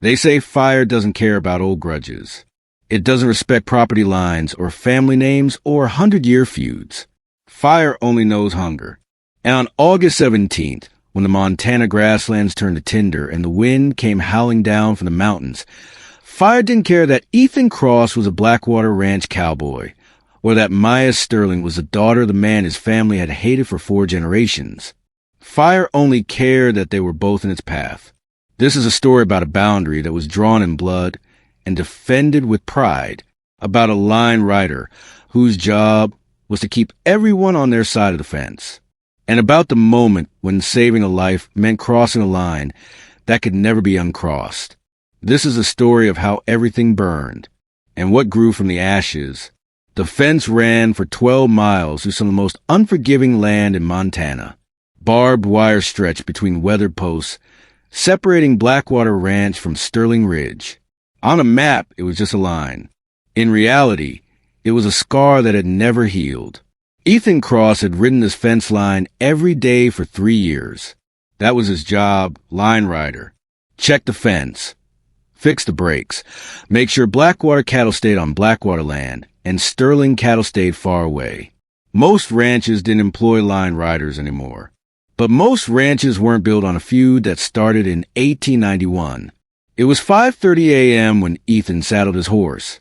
They say fire doesn't care about old grudges. It doesn't respect property lines or family names or 100-year feuds. Fire only knows hunger. And on August 17th, when the Montana grasslands turned to tinder and the wind came howling down from the mountains, fire didn't care that Ethan Cross was a Blackwater Ranch cowboy, or that Maya Sterling was the daughter of the man his family had hated for 4 generations. Fire only cared that they were both in its path. This is a story about a boundary that was drawn in blood and defended with pride, about a line rider whose job was to keep everyone on their side of the fence, and about the moment when saving a life meant crossing a line that could never be uncrossed. This is a story of how everything burned and what grew from the ashes. The fence ran for 12 miles through some of the most unforgiving land in Montana. Barbed wire stretched between weathered posts, separating Blackwater Ranch from Sterling Ridge. On a map, it was just a line. In reality, it was a scar that had never healed. Ethan Cross had ridden this fence line every day for 3 years. That was his job, line rider. Check the fence. Fix the brakes. Make sure Blackwater cattle stayed on Blackwater land and Sterling cattle stayed far away. Most ranches didn't employ line riders anymore. But most ranches weren't built on a feud that started in 1891. It was 5:30 a.m. when Ethan saddled his horse,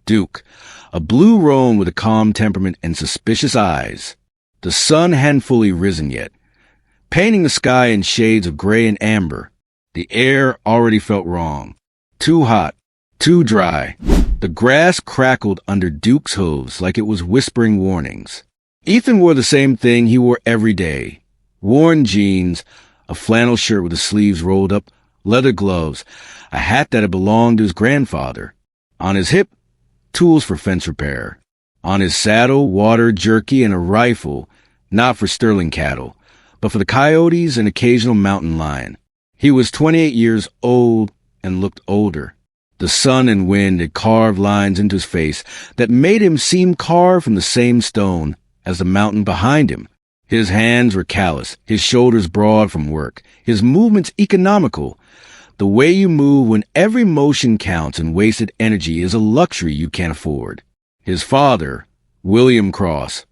Duke, a blue roan with a calm temperament and suspicious eyes. The sun hadn't fully risen yet, painting the sky in shades of gray and amber. The air already felt wrong. Too hot, too dry. The grass crackled under Duke's hooves like it was whispering warnings. Ethan wore the same thing he wore every day. Worn jeans, a flannel shirt with the sleeves rolled up, leather gloves, a hat that had belonged to his grandfather. On his hip, tools for fence repair. On his saddle, water, jerky, and a rifle, not for Sterling cattle, but for the coyotes and occasional mountain lion. He was 28 years old and looked older. The sun and wind had carved lines into his face that made him seem carved from the same stone as the mountain behind him. His hands were callous, his shoulders broad from work, his movements economical. The way you move when every motion counts and wasted energy is a luxury you can't afford. His father, William Cross,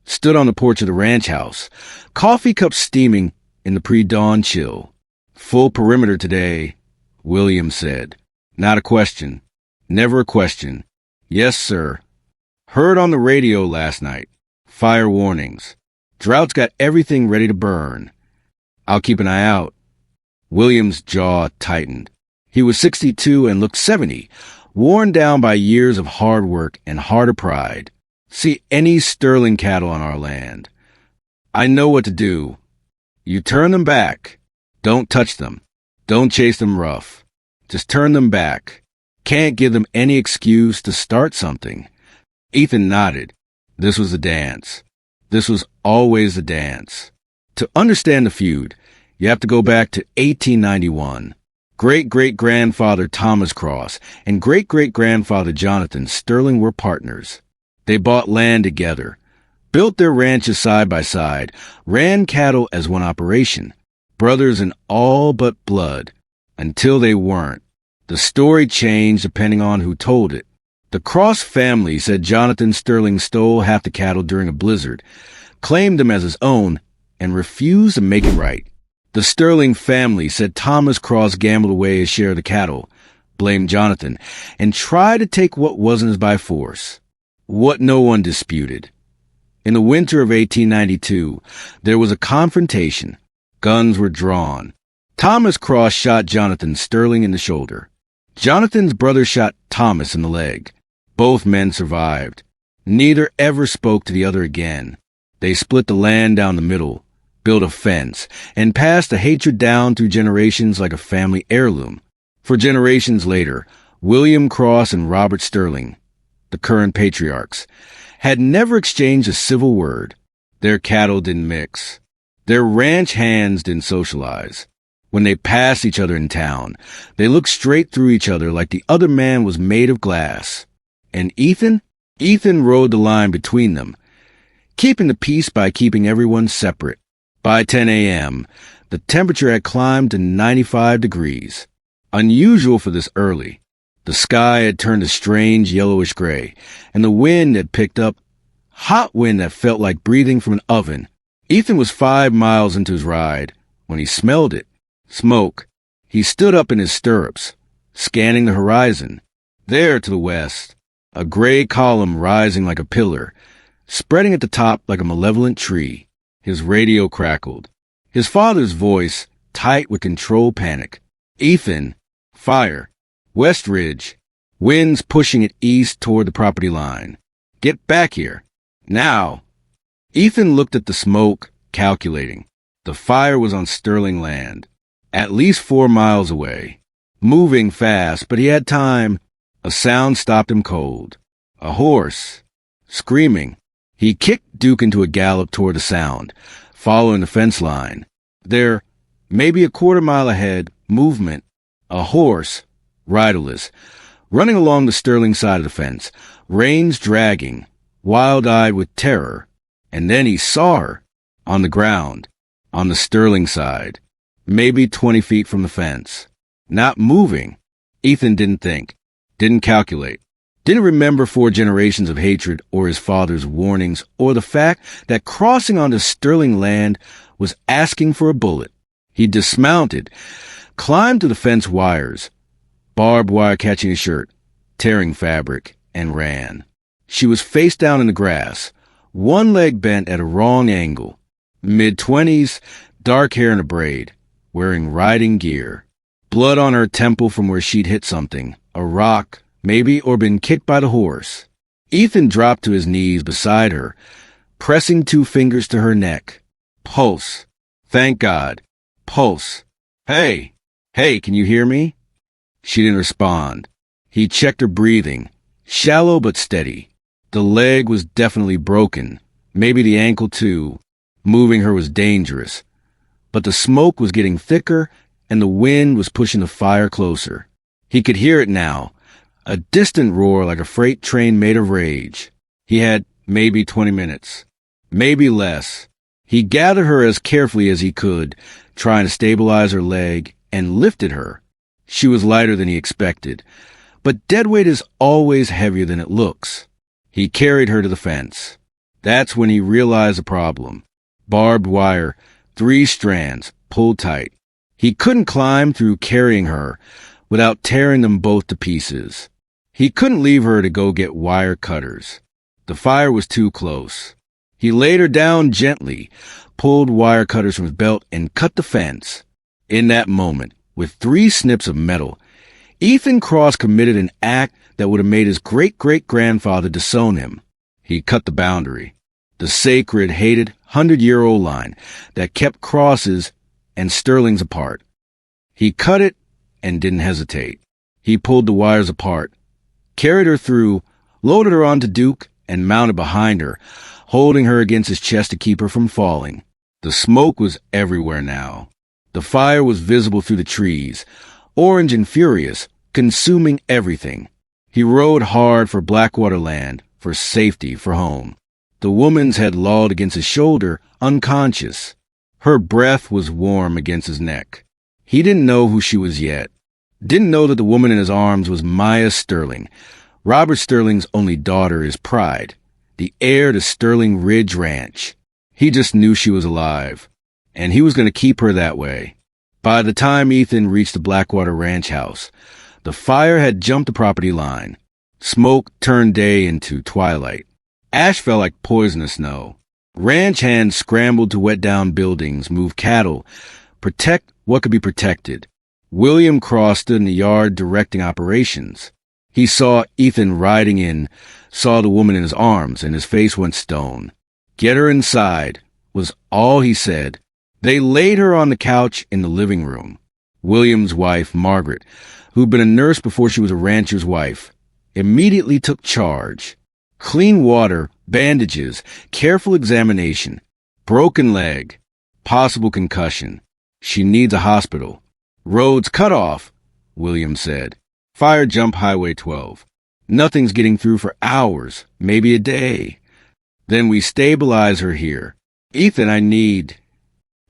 stood on the porch of the ranch house, coffee cups steaming in the pre-dawn chill. Full perimeter today, William said. Not a question. Never a question. Yes, sir. Heard on the radio last night. Fire warnings. Drought's got everything ready to burn. I'll keep an eye out. William's jaw tightened. He was 62 and looked 70, worn down by years of hard work and harder pride. See any Sterling cattle on our land. I know what to do. You turn them back. Don't touch them. Don't chase them rough. Just turn them back. Can't give them any excuse to start something. Ethan nodded. This was the dance. This was always the dance. To understand the feud, you have to go back to 1891. Great-great-grandfather Thomas Cross and great-great-grandfather Jonathan Sterling were partners. They bought land together, built their ranches side by side, ran cattle as one operation, brothers in all but blood, until they weren't. The story changed depending on who told it. The Cross family said Jonathan Sterling stole half the cattle during a blizzard, claimed them as his own, and refused to make it right. The Sterling family said Thomas Cross gambled away his share of the cattle, blamed Jonathan, and tried to take what wasn't his by force. What no one disputed. In the winter of 1892, there was a confrontation. Guns were drawn. Thomas Cross shot Jonathan Sterling in the shoulder. Jonathan's brother shot Thomas in the leg. Both men survived. Neither ever spoke to the other again. They split the land down the middle, built a fence, and passed the hatred down through generations like a family heirloom. For generations later, William Cross and Robert Sterling, the current patriarchs, had never exchanged a civil word. Their cattle didn't mix. Their ranch hands didn't socialize. When they passed each other in town, they looked straight through each other like the other man was made of glass. And Ethan rode the line between them, keeping the peace by keeping everyone separate. By 10 a.m., the temperature had climbed to 95 degrees. Unusual for this early. The sky had turned a strange yellowish gray, and the wind had picked up, hot wind that felt like breathing from an oven. Ethan was 5 miles into his ride when he smelled it. Smoke. He stood up in his stirrups, scanning the horizon. There to the west, a gray column rising like a pillar, spreading at the top like a malevolent tree. His radio crackled. His father's voice, tight with controlled panic. Ethan, fire. West Ridge. Winds pushing it east toward the property line. Get back here. Now. Ethan looked at the smoke, calculating. The fire was on Sterling land, at least 4 miles away. Moving fast, but he had time. A sound stopped him cold. A horse. Screaming. He kicked Duke into a gallop toward the sound, following the fence line. There, maybe a quarter mile ahead, movement. A horse, riderless, running along the Sterling side of the fence, reins dragging, wild-eyed with terror. And then he saw her, on the ground, on the Sterling side, maybe 20 feet from the fence. Not moving. Ethan didn't think, didn't calculate, didn't remember 4 generations of hatred or his father's warnings or the fact that crossing onto Sterling land was asking for a bullet. He dismounted, climbed to the fence wires, barbed wire catching his shirt, tearing fabric, and ran. She was face down in the grass, one leg bent at a wrong angle, mid-20s, dark hair in a braid, wearing riding gear. Blood on her temple from where she'd hit something, a rock, maybe, or been kicked by the horse. Ethan dropped to his knees beside her, pressing 2 fingers to her neck. Pulse. Thank God. Pulse. Hey, can you hear me? She didn't respond. He checked her breathing, shallow but steady. The leg was definitely broken, maybe the ankle too. Moving her was dangerous. But the smoke was getting thicker, and the wind was pushing the fire closer. He could hear it now, a distant roar like a freight train made of rage. He had maybe 20 minutes, maybe less. He gathered her as carefully as he could, trying to stabilize her leg, and lifted her. She was lighter than he expected, but deadweight is always heavier than it looks. He carried her to the fence. That's when he realized the problem. Barbed wire, 3 strands, pulled tight. He couldn't climb through carrying her without tearing them both to pieces. He couldn't leave her to go get wire cutters. The fire was too close. He laid her down gently, pulled wire cutters from his belt, and cut the fence. In that moment, with 3 snips of metal, Ethan Cross committed an act that would have made his great-great-grandfather disown him. He cut the boundary, the sacred, hated, 100-year-old line that kept Crosses and Sterling's apart. He cut it and didn't hesitate. He pulled the wires apart, carried her through, loaded her onto Duke, and mounted behind her, holding her against his chest to keep her from falling. The smoke was everywhere now. The fire was visible through the trees, orange and furious, consuming everything. He rode hard for Blackwater land, for safety, for home. The woman's head lolled against his shoulder, unconscious. Her breath was warm against his neck. He didn't know who she was yet. Didn't know that the woman in his arms was Maya Sterling, Robert Sterling's only daughter, his pride, the heir to Sterling Ridge Ranch. He just knew she was alive, and he was going to keep her that way. By the time Ethan reached the Blackwater Ranch house, the fire had jumped the property line. Smoke turned day into twilight. Ash fell like poisonous snow. Ranch hands scrambled to wet down buildings, move cattle, protect what could be protected. William Cross stood in the yard directing operations. He saw Ethan riding in, saw the woman in his arms, and his face went stone. Get her inside, was all he said. They laid her on the couch in the living room. William's wife, Margaret, who'd been a nurse before she was a rancher's wife, immediately took charge. Clean water, bandages, careful examination, broken leg, possible concussion. She needs a hospital. Roads cut off, William said. Fire jump Highway 12. Nothing's getting through for hours, maybe a day. Then we stabilize her here. Ethan, I need...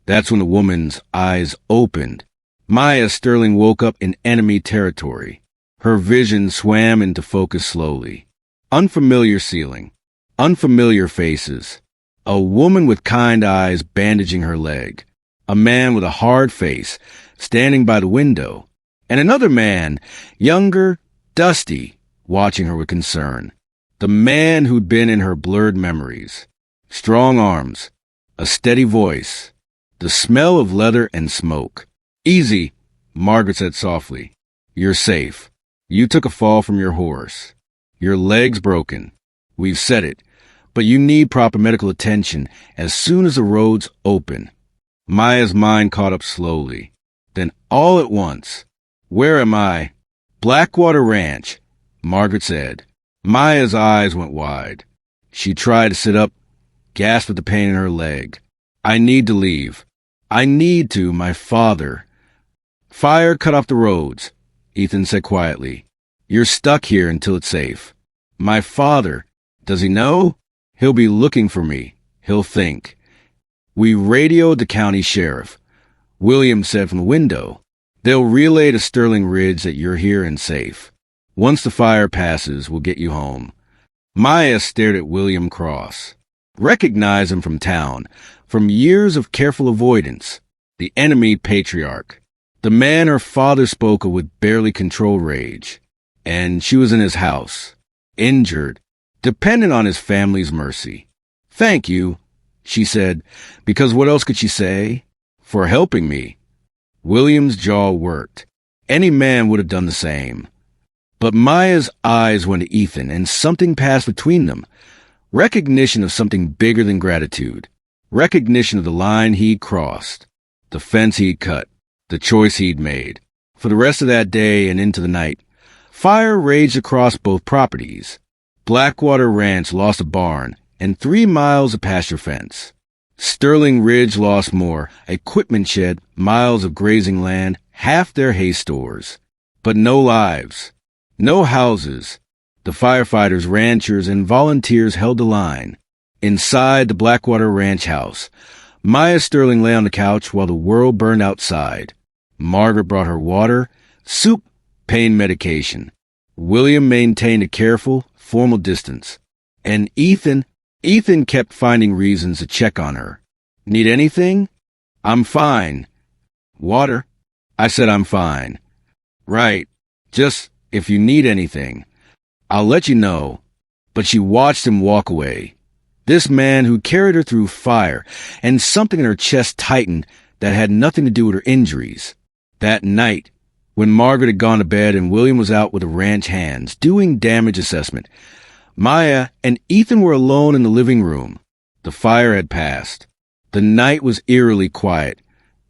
That's when the woman's eyes opened. Maya Sterling woke up in enemy territory. Her vision swam into focus slowly. Unfamiliar ceiling. Unfamiliar faces. A woman with kind eyes bandaging her leg. A man with a hard face standing by the window. And another man, younger, dusty, watching her with concern. The man who'd been in her blurred memories. Strong arms. A steady voice. The smell of leather and smoke. "Easy," Margaret said softly. "You're safe. You took a fall from your horse. Your leg's broken. We've said it, but you need proper medical attention as soon as the roads open." Maya's mind caught up slowly. Then all at once, "Where am I?" "Blackwater Ranch," Margaret said. Maya's eyes went wide. She tried to sit up, gasped with the pain in her leg. "I need to leave. I need to, my father." "Fire cut off the roads," Ethan said quietly. "You're stuck here until it's safe." "My father, does he know?" "He'll be looking for me. He'll think." "We radioed the county sheriff," William said from the window. "They'll relay to Sterling Ridge that you're here and safe. Once the fire passes, we'll get you home." Maya stared at William Cross. Recognized him from town, from years of careful avoidance. The enemy patriarch. The man her father spoke of with barely controlled rage. And she was in his house, injured, dependent on his family's mercy. "Thank you," she said, because what else could she say? "For helping me." William's jaw worked. Any man would have done the same. But Maya's eyes went to Ethan, and something passed between them. Recognition of something bigger than gratitude. Recognition of the line he'd crossed, the fence he'd cut, the choice he'd made. For the rest of that day and into the night, fire raged across both properties. Blackwater Ranch lost a barn and 3 miles of pasture fence. Sterling Ridge lost more, equipment shed, miles of grazing land, half their hay stores. But no lives, no houses. The firefighters, ranchers, and volunteers held the line. Inside the Blackwater Ranch house, Maya Sterling lay on the couch while the world burned outside. Margaret brought her water, soup, pain medication. William maintained a careful, formal distance. And Ethan kept finding reasons to check on her. "Need anything?" "I'm fine." "Water?" I said I'm fine. "Right. Just if you need anything. I'll let you know." But she watched him walk away. This man who carried her through fire, and something in her chest tightened that had nothing to do with her injuries. That night, when Margaret had gone to bed and William was out with the ranch hands doing damage assessment, Maya and Ethan were alone in the living room. The fire had passed. The night was eerily quiet,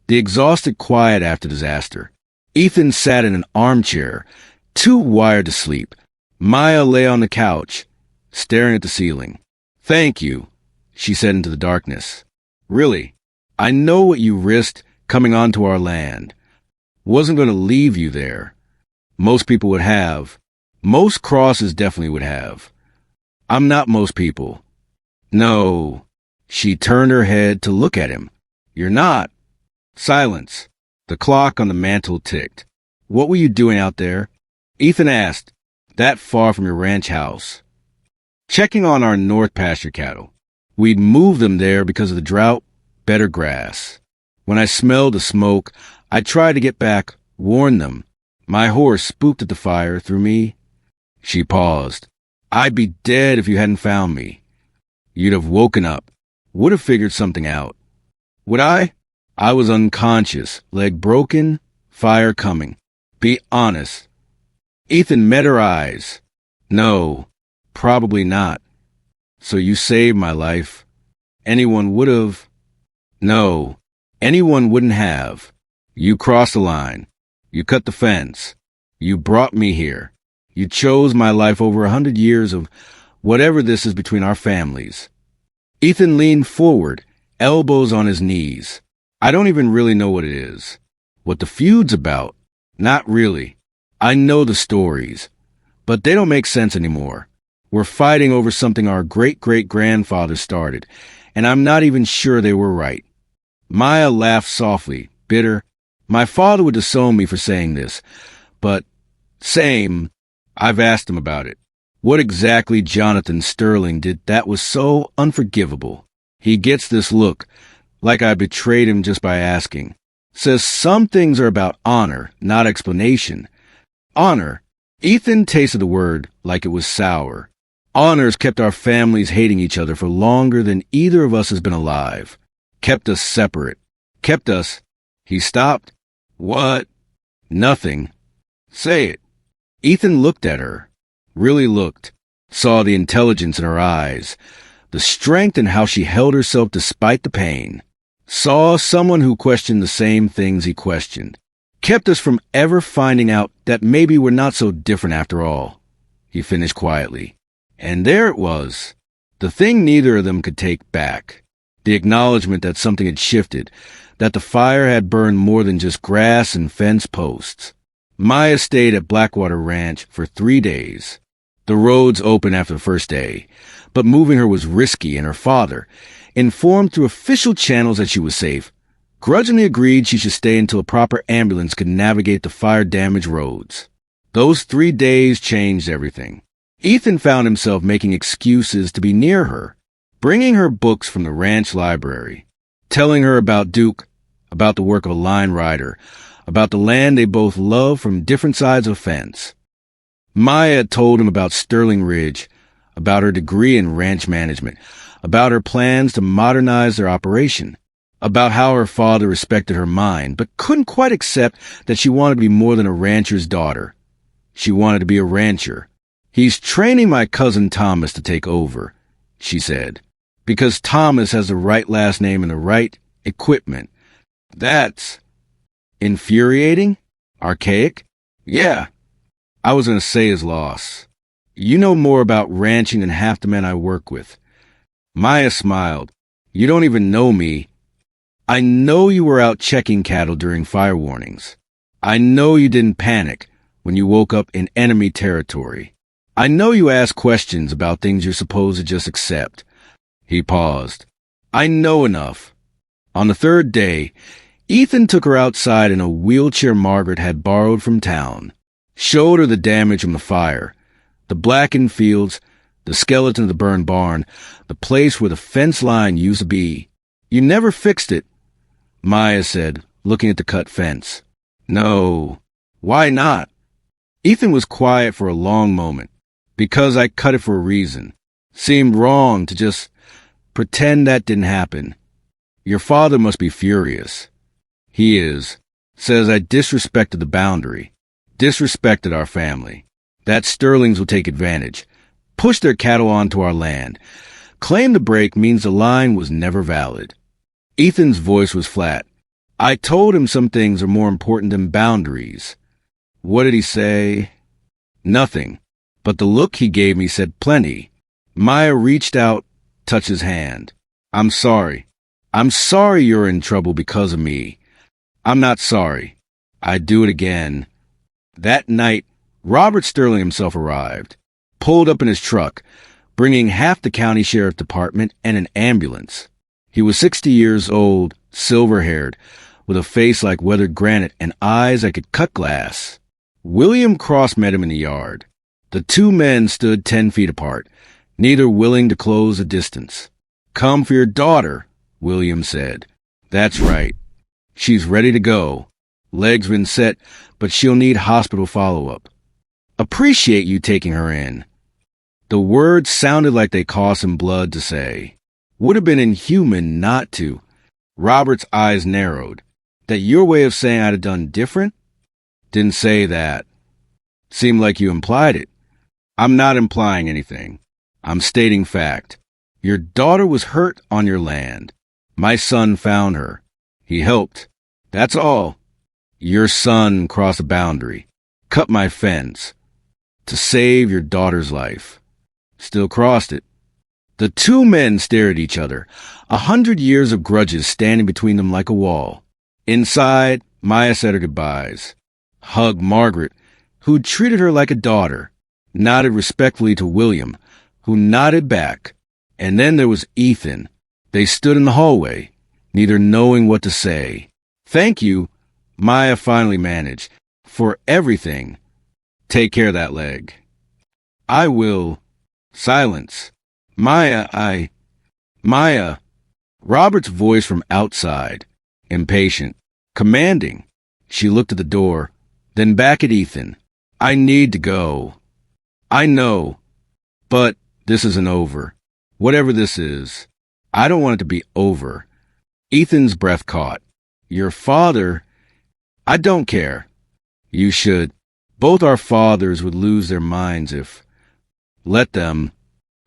the exhausted quiet after disaster. Ethan sat in an armchair, too wired to sleep. Maya lay on the couch, staring at the ceiling. "Thank you," she said into the darkness. "Really, I know what you risked coming onto our land. Wasn't going to leave you there. Most people would have. Most crosses definitely would have. I'm not most people." "No." She turned her head to look at him. "You're not." Silence. The clock on the mantel ticked. "What were you doing out there?" Ethan asked, "That far from your ranch house?" "Checking on our north pasture cattle. We'd moved them there because of the drought, better grass. When I smelled the smoke, I tried to get back, warn them. My horse spooked at the fire through me." She paused. "I'd be dead if you hadn't found me. You'd have woken up, would have figured something out." "Would I?" "I was unconscious, leg broken, fire coming. Be honest." Ethan met her eyes. "No, probably not." "So you saved my life. Anyone would have." "No, anyone wouldn't have. You crossed the line. You cut the fence. You brought me here. You chose my life over 100 years of whatever this is between our families." Ethan leaned forward, elbows on his knees. "I don't even really know what it is. What the feud's about? Not really. I know the stories, but they don't make sense anymore. We're fighting over something our great-great-grandfather started, and I'm not even sure they were right." Maya laughed softly, bitter. My father would disown me for saying this, but same, I've asked him about it. What exactly Jonathan Sterling did that was so unforgivable. He gets this look, like I betrayed him just by asking. Says some things are about honor, not explanation. Honor. Ethan tasted the word like it was sour. Honor's kept our families hating each other for longer than either of us has been alive. Kept us separate. Kept us. He stopped. What? Nothing. Say it. Ethan looked at her. Really looked. Saw the intelligence in her eyes. The strength in how she held herself despite the pain. Saw someone who questioned the same things he questioned. Kept us from ever finding out that maybe we're not so different after all. He finished quietly. And there it was. The thing neither of them could take back. The acknowledgement that something had shifted, that the fire had burned more than just grass and fence posts. Maya stayed at Blackwater Ranch for 3 days. The roads opened after the first day, but moving her was risky, and her father, informed through official channels that she was safe, grudgingly agreed she should stay until a proper ambulance could navigate the fire-damaged roads. Those 3 days changed everything. Ethan found himself making excuses to be near her, bringing her books from the ranch library, telling her about Duke, about the work of a line rider, about the land they both loved from different sides of the fence. Maya told him about Sterling Ridge, about her degree in ranch management, about her plans to modernize their operation, about how her father respected her mind, but couldn't quite accept that she wanted to be more than a rancher's daughter. She wanted to be a rancher. He's training my cousin Thomas to take over, she said, because Thomas has the right last name and the right equipment. That's infuriating? Archaic? Yeah. I was going to say his loss. You know more about ranching than half the men I work with. Maya smiled. You don't even know me. I know you were out checking cattle during fire warnings. I know you didn't panic when you woke up in enemy territory. I know you asked questions about things you're supposed to just accept. He paused. I know enough. On the 3rd day, Ethan took her outside in a wheelchair Margaret had borrowed from town, showed her the damage from the fire, the blackened fields, the skeleton of the burned barn, the place where the fence line used to be. You never fixed it, Maya said, looking at the cut fence. No. Why not? Ethan was quiet for a long moment. Because I cut it for a reason. Seemed wrong to just pretend that didn't happen. Your father must be furious. He is. Says I disrespected the boundary. Disrespected our family. That Sterlings will take advantage. Push their cattle onto our land. Claim the break means the line was never valid. Ethan's voice was flat. I told him some things are more important than boundaries. What did he say? Nothing. But the look he gave me said plenty. Maya reached out, touched his hand. I'm sorry. I'm sorry you're in trouble because of me. I'm not sorry. I'd do it again. That night, Robert Sterling himself arrived, pulled up in his truck, bringing half the county sheriff department and an ambulance. He was 60 years old, silver-haired, with a face like weathered granite and eyes that could cut glass. William Cross met him in the yard. The 2 men stood 10 feet apart, neither willing to close the distance. Come for your daughter, William said. That's right. She's ready to go. Legs been set, but she'll need hospital follow-up. Appreciate you taking her in. The words sounded like they cost him blood to say. Would have been inhuman not to. Robert's eyes narrowed. That your way of saying I'd have done different? Didn't say that. Seemed like you implied it. I'm not implying anything. I'm stating fact. Your daughter was hurt on your land. My son found her. He helped. That's all. Your son crossed a boundary. Cut my fence. To save your daughter's life. Still crossed it. The 2 men stared at each other, 100 years of grudges standing between them like a wall. Inside, Maya said her goodbyes. Hugged Margaret, who'd treated her like a daughter. Nodded respectfully to William, who nodded back. And then there was Ethan. They stood in the hallway, neither knowing what to say. Thank you, Maya finally managed. For everything. Take care of that leg. I will. Silence. Maya. Robert's voice from outside. Impatient. Commanding. She looked at the door, then back at Ethan. I need to go. I know. But this isn't over. Whatever this is, I don't want it to be over. Ethan's breath caught. Your father? I don't care. You should. Both our fathers would lose their minds if... Let them.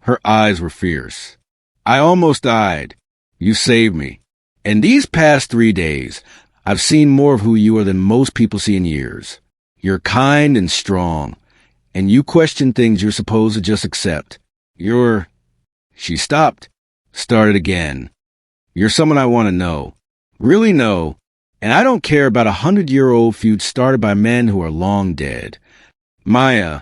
Her eyes were fierce. I almost died. You saved me. In these past 3 days, I've seen more of who you are than most people see in years. You're kind and strong, and you question things you're supposed to just accept. You're... She stopped, started again. You're someone I want to know. Really know. And I don't care about 100-year-old feuds started by men who are long dead. Maya.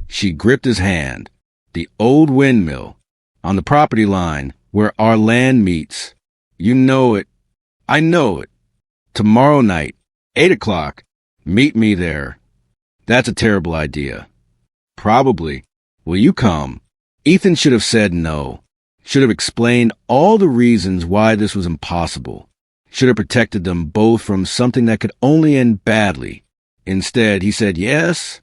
She gripped his hand. The old windmill. On the property line, where our land meets. You know it. I know it. Tomorrow night, 8 o'clock. Meet me there. That's a terrible idea. Probably. Will you come? Ethan should have said no. Should have explained all the reasons why this was impossible. Should have protected them both from something that could only end badly. Instead, he said yes.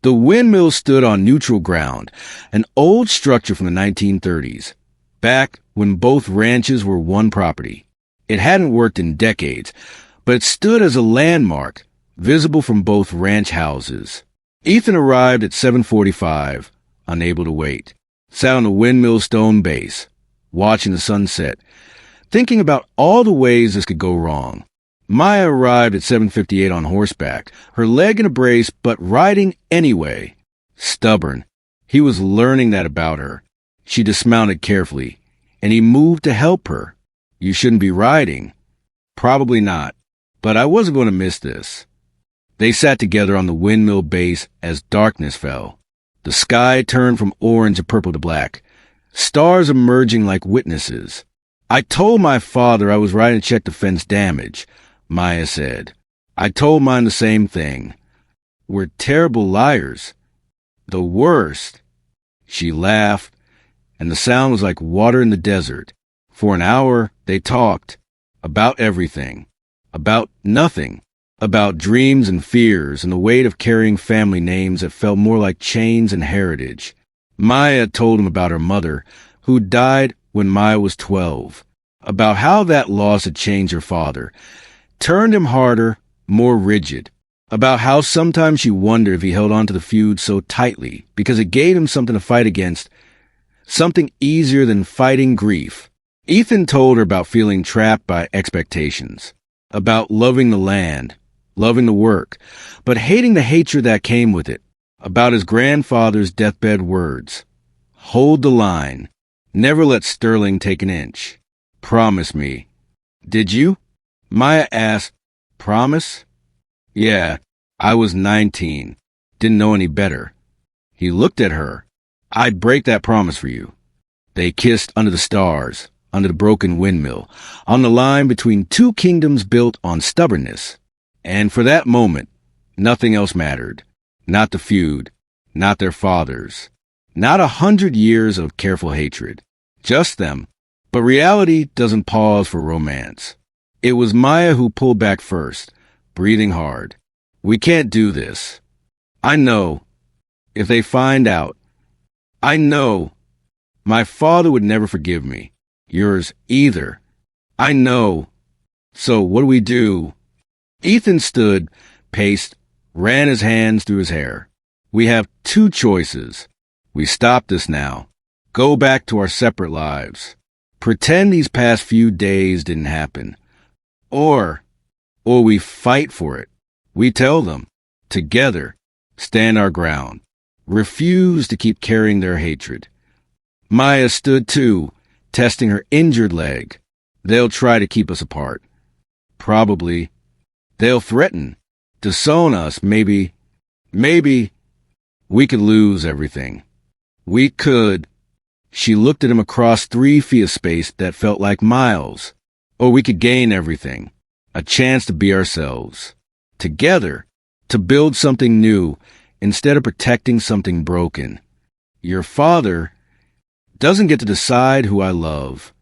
The windmill stood on neutral ground, an old structure from the 1930s, back when both ranches were one property. It hadn't worked in decades, but it stood as a landmark, visible from both ranch houses. Ethan arrived at 7:45, unable to wait. Sat on the windmill stone base, watching the sunset, thinking about all the ways this could go wrong. Maya arrived at 7:58 on horseback, her leg in a brace, but riding anyway. Stubborn. He was learning that about her. She dismounted carefully, and he moved to help her. You shouldn't be riding. Probably not, but I wasn't going to miss this. They sat together on the windmill base as darkness fell. The sky turned from orange and purple to black, stars emerging like witnesses. I told my father I was riding to check the fence damage, Maya said. I told mine the same thing. We're terrible liars. The worst. She laughed, and the sound was like water in the desert. For an hour, they talked. About everything. About nothing. About dreams and fears and the weight of carrying family names that felt more like chains and heritage. Maya told him about her mother, who died when Maya was 12. About how that loss had changed her father. Turned him harder, more rigid. About how sometimes she wondered if he held on to the feud so tightly because it gave him something to fight against, something easier than fighting grief. Ethan told her about feeling trapped by expectations, about loving the land, loving the work, but hating the hatred that came with it, about his grandfather's deathbed words. Hold the line. Never let Sterling take an inch. Promise me. Did you? Maya asked. Promise? Yeah, I was 19. Didn't know any better. He looked at her. I'd break that promise for you. They kissed under the stars, under the broken windmill, on the line between two kingdoms built on stubbornness. And for that moment, nothing else mattered. Not the feud, not their fathers, not 100 years of careful hatred. Just them. But reality doesn't pause for romance. It was Maya who pulled back first, breathing hard. We can't do this. I know. If they find out. I know. My father would never forgive me. Yours either. I know. So what do we do? Ethan stood, paced, ran his hands through his hair. We have two choices. We stop this now. Go back to our separate lives. Pretend these past few days didn't happen. Or we fight for it. We tell them, together, stand our ground. Refuse to keep carrying their hatred. Maya stood too, testing her injured leg. They'll try to keep us apart. Probably. They'll threaten. Disown us, maybe. Maybe. We could lose everything. We could. She looked at him across 3 feet of space that felt like miles. Or we could gain everything. a chance to be ourselves. Together, to build something new instead of protecting something broken. Your father doesn't get to decide who I love.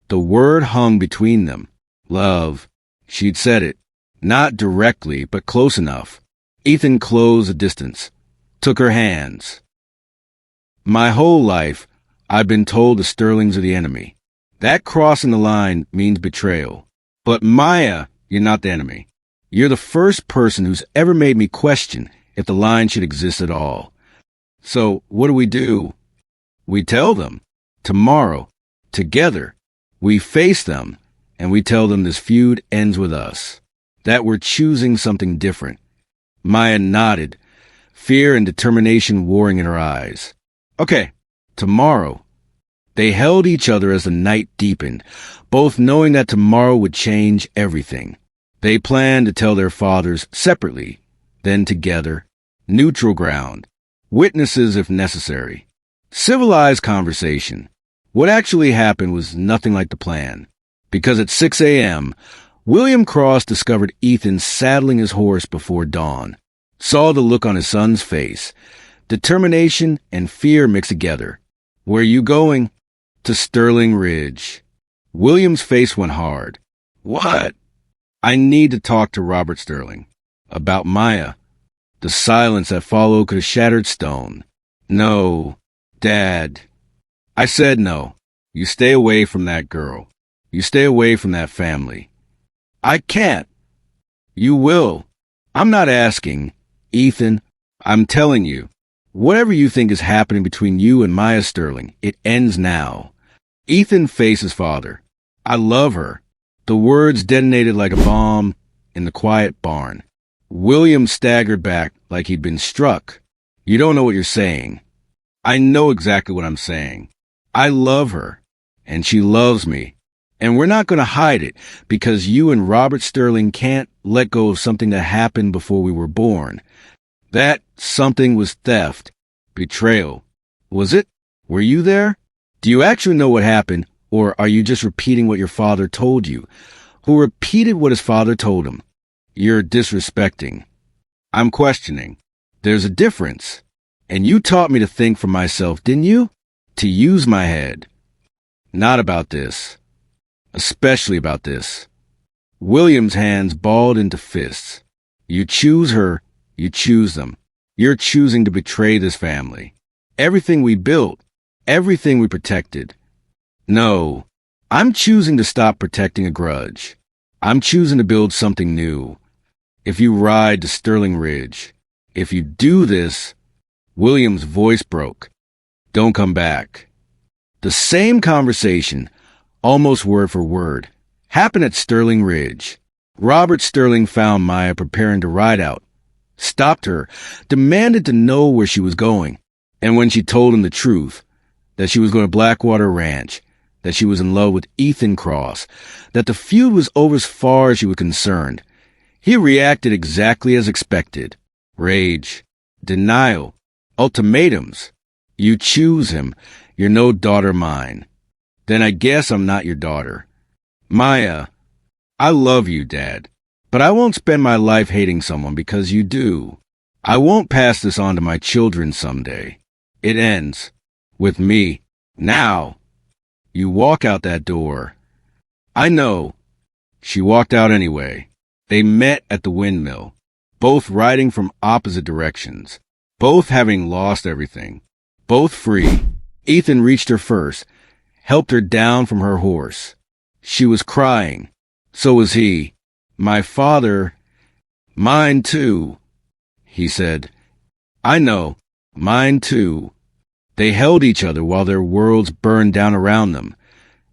The word hung between them. Love. She'd said it. Not directly, but close enough. Ethan closed the distance, took her hands. My whole life, I've been told the Sterlings are the enemy. That crossing the line means betrayal. But Maya, you're not the enemy. You're the first person who's ever made me question if the line should exist at all. So what do? We tell them. Tomorrow, together, we face them, and we tell them this feud ends with us. That we're choosing something different. Maya nodded, fear and determination warring in her eyes. Okay, tomorrow. They held each other as the night deepened, both knowing that tomorrow would change everything. They planned to tell their fathers separately, then together, neutral ground, witnesses if necessary. Civilized conversation. What actually happened was nothing like the plan, because at 6 a.m., William Cross discovered Ethan saddling his horse before dawn, saw the look on his son's face, determination and fear mixed together. Where you going? To Sterling Ridge. William's face went hard. What? I need to talk to Robert Sterling. About Maya. The silence that followed could have shattered stone. No, Dad. I said no. You stay away from that girl. You stay away from that family. I can't. You will. I'm not asking. Ethan, I'm telling you. Whatever you think is happening between you and Maya Sterling, it ends now. Ethan faced his father. I love her. The words detonated like a bomb in the quiet barn. William staggered back like he'd been struck. You don't know what you're saying. I know exactly what I'm saying. I love her, and she loves me. And we're not going to hide it because you and Robert Sterling can't let go of something that happened before we were born. That something was theft, betrayal. Was it? Were you there? Do you actually know what happened, or are you just repeating what your father told you? Who repeated what his father told him? You're disrespecting. I'm questioning. There's a difference. And you taught me to think for myself, didn't you? To use my head. Not about this. Especially about this. William's hands balled into fists. You choose her, you choose them. You're choosing to betray this family. Everything we built, everything we protected. No, I'm choosing to stop protecting a grudge. I'm choosing to build something new. If you ride to Sterling Ridge, if you do this, William's voice broke. Don't come back. The same conversation, almost word for word, happened at Sterling Ridge. Robert Sterling found Maya preparing to ride out, stopped her, demanded to know where she was going. And when she told him the truth, that she was going to Blackwater Ranch, that she was in love with Ethan Cross, that the feud was over as far as she was concerned, he reacted exactly as expected. Rage, denial, ultimatums. You choose him. You're no daughter mine. Then I guess I'm not your daughter. Maya, I love you, Dad, but I won't spend my life hating someone because you do. I won't pass this on to my children someday. It ends with me. Now. You walk out that door. I know. She walked out anyway. They met at the windmill, both riding from opposite directions, both having lost everything, both free. Ethan reached her first, helped her down from her horse. She was crying. So was he. My father, mine too, he said. I know, mine too. They held each other while their worlds burned down around them,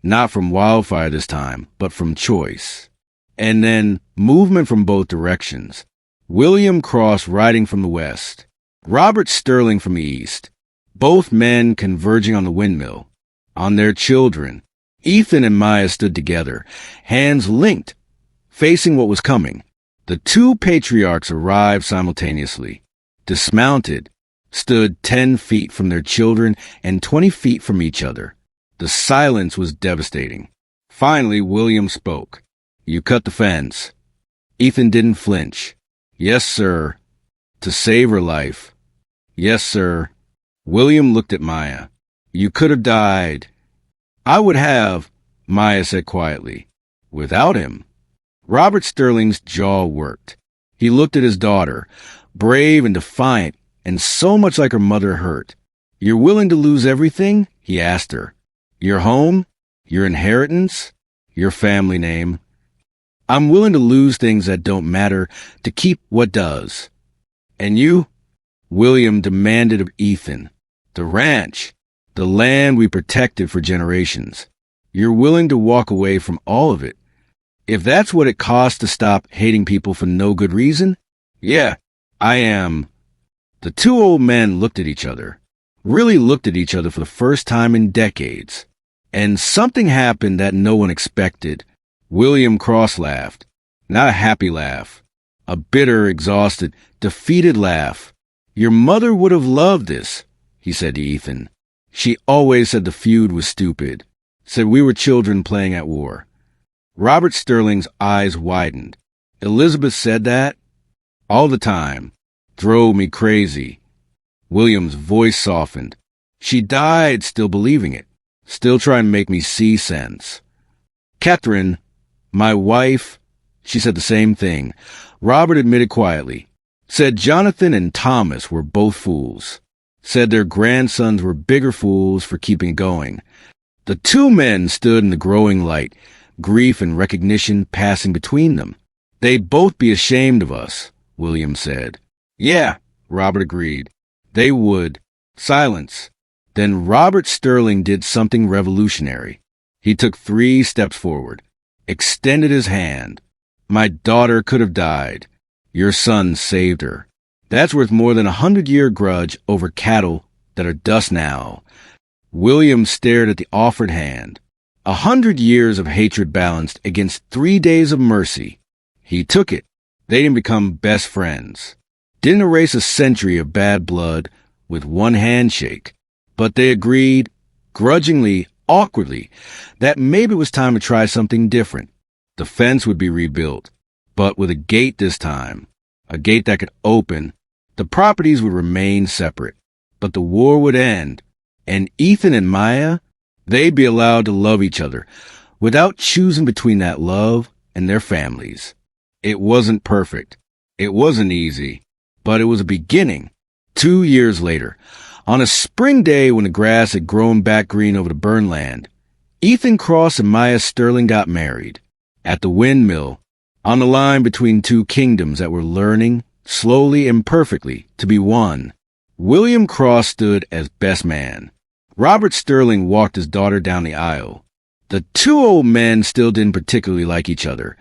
not from wildfire this time, but from choice. And then movement from both directions. William Cross riding from the west, Robert Sterling from the east, both men converging on the windmill, on their children. Ethan and Maya stood together, hands linked, facing what was coming. The two patriarchs arrived simultaneously, dismounted, stood 10 feet from their children and 20 feet from each other. The silence was devastating. Finally, William spoke. You cut the fence. Ethan didn't flinch. Yes, sir. To save her life. Yes, sir. William looked at Maya. You could have died. I would have, Maya said quietly. Without him. Robert Sterling's jaw worked. He looked at his daughter, brave and defiant, and so much like her mother hurt. You're willing to lose everything? He asked her. Your home? Your inheritance? Your family name? I'm willing to lose things that don't matter to keep what does. And you? William demanded of Ethan. The ranch. The land we protected for generations. You're willing to walk away from all of it. If that's what it costs to stop hating people for no good reason? Yeah, I am. The two old men looked at each other. Really looked at each other for the first time in decades. And something happened that no one expected. William Cross laughed. Not a happy laugh. A bitter, exhausted, defeated laugh. Your mother would have loved this, he said to Ethan. She always said the feud was stupid. Said we were children playing at war. Robert Sterling's eyes widened. Elizabeth said that? All the time. Drove me crazy. William's voice softened. She died still believing it. Still trying to make me see sense. Catherine, my wife, she said the same thing. Robert admitted quietly. Said Jonathan and Thomas were both fools. Said their grandsons were bigger fools for keeping it going. The two men stood in the growing light, grief and recognition passing between them. They'd both be ashamed of us, William said. Yeah, Robert agreed. They would. Silence. Then Robert Sterling did something revolutionary. He took 3 steps forward, extended his hand. My daughter could have died. Your son saved her. That's worth more than 100-year grudge over cattle that are dust now. William stared at the offered hand. 100 years of hatred balanced against 3 days of mercy. He took it. They didn't become best friends. Didn't erase a century of bad blood with one handshake. But they agreed, grudgingly, awkwardly, that maybe it was time to try something different. The fence would be rebuilt, but with a gate this time. A gate that could open. The properties would remain separate, but the war would end. And Ethan and Maya, they'd be allowed to love each other without choosing between that love and their families. It wasn't perfect. It wasn't easy, but it was a beginning. 2 years later, on a spring day when the grass had grown back green over the burned land, Ethan Cross and Maya Sterling got married. At the windmill, on the line between 2 kingdoms that were learning, slowly and perfectly, to be one. William Cross stood as best man. Robert Sterling walked his daughter down the aisle. The 2 old men still didn't particularly like each other,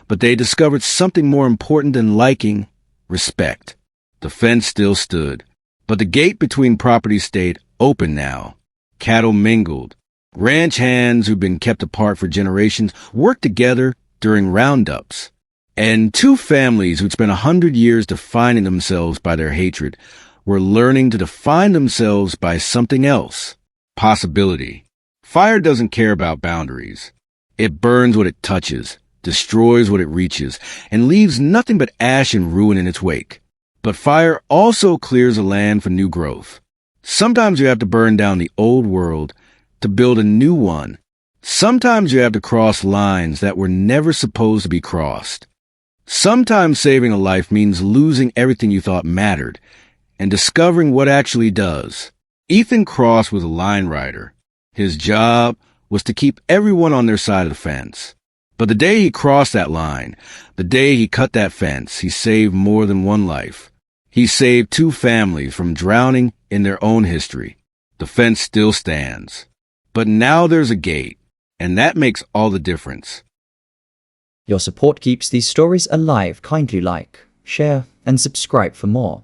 but they discovered something more important than liking: respect. The fence still stood, but the gate between properties stayed open now. Cattle mingled. Ranch hands who'd been kept apart for generations worked together during roundups. And 2 families who'd spent 100 years defining themselves by their hatred were learning to define themselves by something else. Possibility. Fire doesn't care about boundaries. It burns what it touches, destroys what it reaches, and leaves nothing but ash and ruin in its wake. But fire also clears a land for new growth. Sometimes you have to burn down the old world to build a new one. Sometimes you have to cross lines that were never supposed to be crossed. Sometimes saving a life means losing everything you thought mattered and discovering what actually does. Ethan Cross was a line rider. His job was to keep everyone on their side of the fence. But the day he crossed that line, the day he cut that fence, he saved more than one life. He saved 2 families from drowning in their own history. The fence still stands. But now there's a gate, and that makes all the difference. Your support keeps these stories alive. Kindly like, share, and subscribe for more.